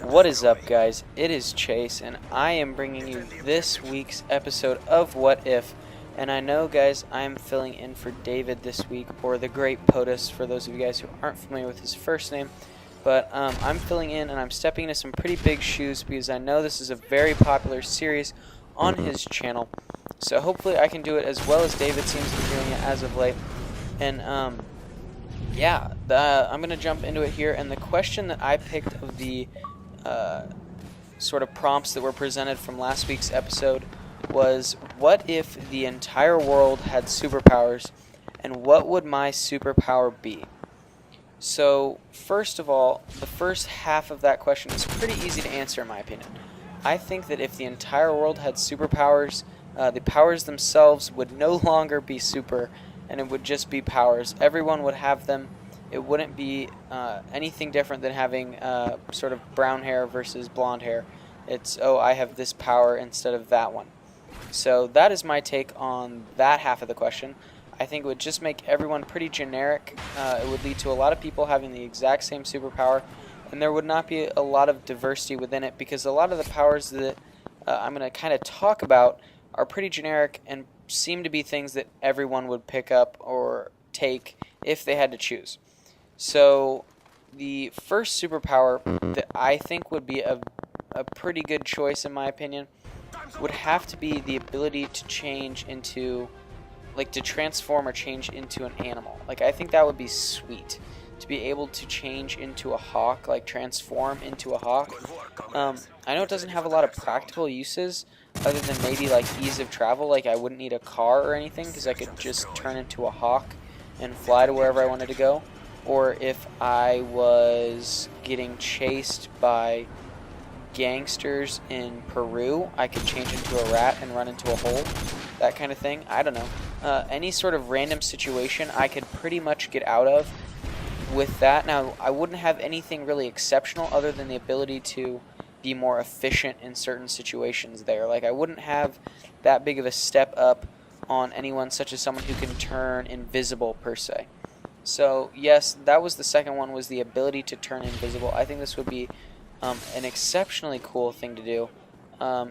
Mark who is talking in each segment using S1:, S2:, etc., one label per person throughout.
S1: What is up, guys? It is Chase, and I am bringing you this week's episode of What If. And I know, guys, I'm filling in for David this week, or the Great POTUS, for those of you guys who aren't familiar with his first name. But I'm filling in, and I'm stepping into some pretty big shoes because I know this is a very popular series on his channel. So hopefully I can do it as well as David seems to be doing it as of late. And yeah, I'm going to jump into it here, and the question that I picked of the sort of prompts that were presented from last week's episode was, what if the entire world had superpowers, and what would my superpower be? So, first of all, the first half of that question is pretty easy to answer in my opinion. I think that if the entire world had superpowers, the powers themselves would no longer be super, and it would just be powers. Everyone would have them. It wouldn't be anything different than having sort of brown hair versus blonde hair. It's, oh, I have this power instead of that one. So that is my take on that half of the question. I think it would just make everyone pretty generic. It would lead to a lot of people having the exact same superpower, and there would not be a lot of diversity within it, because a lot of the powers that I'm going to kind of talk about are pretty generic and seem to be things that everyone would pick up or take if they had to choose. So the first superpower that I think would be a pretty good choice in my opinion would have to be the ability to change into, like, to transform or change into an animal. Like, I think that would be sweet, to be able to change into a hawk, like transform into a hawk. I know it doesn't have a lot of practical uses other than maybe like ease of travel. Like, I wouldn't need a car or anything because I could just turn into a hawk and fly to wherever I wanted to go. Or if I was getting chased by gangsters in Peru, I could change into a rat and run into a hole, that kind of thing. I don't know. Any sort of random situation I could pretty much get out of with that. Now, I wouldn't have anything really exceptional other than the ability to be more efficient in certain situations there. Like, I wouldn't have that big of a step up on anyone such as someone who can turn invisible per se. So yes, that was the second one, was the ability to turn invisible. I think this would be an exceptionally cool thing to do.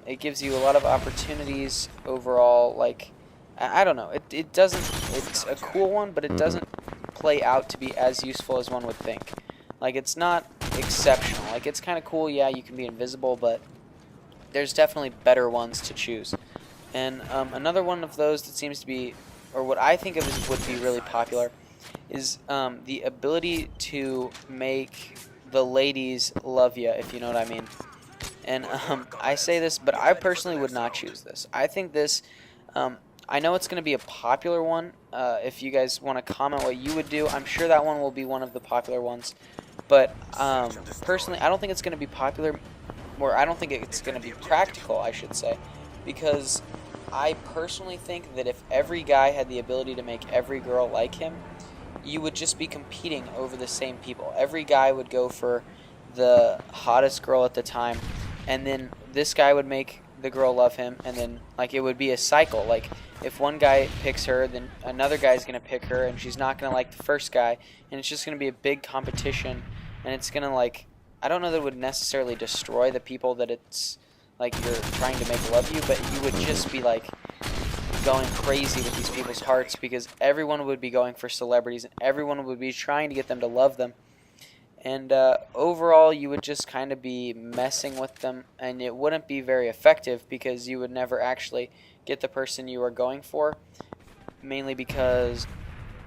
S1: It gives you a lot of opportunities overall. Like, I don't know, it doesn't, it's a cool one, but it doesn't play out to be as useful as one would think. Like, it's not exceptional. Like, it's kind of cool, yeah, you can be invisible, but there's definitely better ones to choose. And another one of those that seems to be, or what I think of as would be really popular, is the ability to make the ladies love you, if you know what I mean. And I say this, but I personally would not choose this. I think this, I know it's going to be a popular one. If you guys want to comment what you would do, I'm sure that one will be one of the popular ones. But personally, I don't think it's going to be popular, or I don't think it's going to be practical, I should say, because I personally think that if every guy had the ability to make every girl like him, you would just be competing over the same people. Every guy would go for the hottest girl at the time, and then this guy would make the girl love him, and then, like, it would be a cycle. Like, if one guy picks her, then another guy's going to pick her, and she's not going to like the first guy, and it's just going to be a big competition, and it's going to, like, I don't know that it would necessarily destroy the people that it's, like, you're trying to make love you, but you would just be, like, going crazy with these people's hearts, because everyone would be going for celebrities, and everyone would be trying to get them to love them. And overall, you would just kind of be messing with them, and it wouldn't be very effective because you would never actually get the person you are going for, mainly because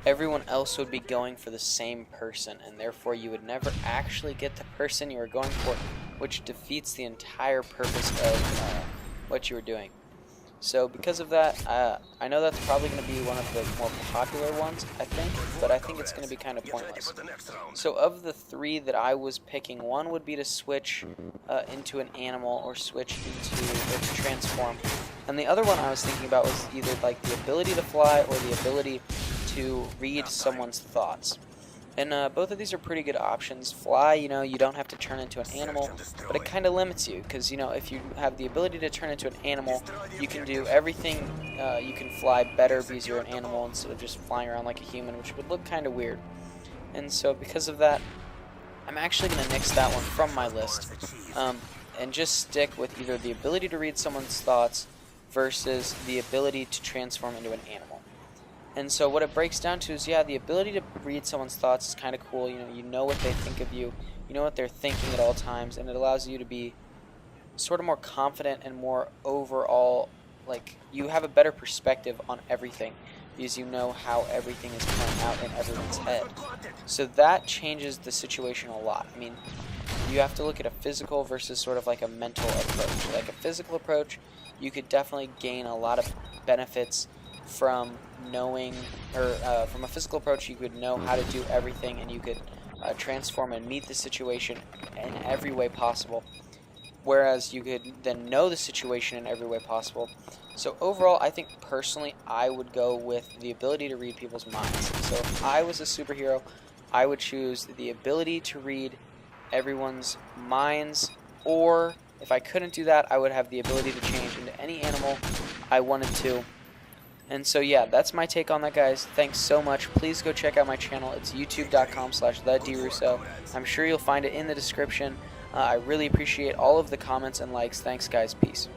S1: everyone else would be going for the same person, and therefore you would never actually get the person you are going for, which defeats the entire purpose of what you were doing. So because of that, I know that's probably going to be one of the more popular ones, I think, but I think it's going to be kind of pointless. So of the three that I was picking, one would be to switch into an animal, or switch into, or to transform. And the other one I was thinking about was either like the ability to fly or the ability to read someone's thoughts. And both of these are pretty good options. Fly, you know, you don't have to turn into an animal, but it kind of limits you, because, you know, if you have the ability to turn into an animal, you can do everything. You can fly better because you're an animal instead of just flying around like a human, which would look kind of weird. And so because of that, I'm actually going to nix that one from my list and just stick with either the ability to read someone's thoughts versus the ability to transform into an animal. And so what it breaks down to is, yeah, the ability to read someone's thoughts is kind of cool. You know what they think of you, you know what they're thinking at all times, and it allows you to be sort of more confident and more overall, like, you have a better perspective on everything because you know how everything is playing out in everyone's head. So that changes the situation a lot. I mean, you have to look at a physical versus sort of like a mental approach. Like a physical approach, you could definitely gain a lot of benefits from knowing, or from a physical approach, you could know how to do everything, and you could transform and meet the situation in every way possible. Whereas you could then know the situation in every way possible. So overall, I think personally, I would go with the ability to read people's minds. So if I was a superhero, I would choose the ability to read everyone's minds, or if I couldn't do that, I would have the ability to change into any animal I wanted to. And so yeah, that's my take on that, guys. Thanks so much. Please go check out my channel. It's youtube.com/TheDRouseO. I'm sure you'll find it in the description. I really appreciate all of the comments and likes. Thanks, guys. Peace.